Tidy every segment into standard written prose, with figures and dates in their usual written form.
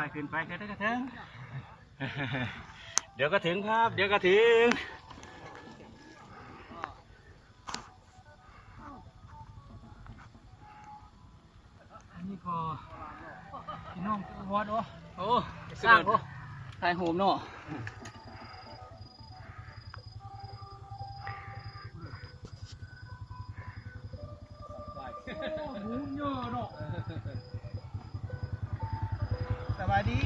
ไปขึ้นไปก็ถึงเดี๋ยวก็ถึงครับเดี๋ยวก็ถึงอันนี้ก็พี่น้องวัดวะโอ้สร้างโอ้ถ่ายโหมเนาะหมูเยอะเนาะสบายดี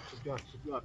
สุดยอด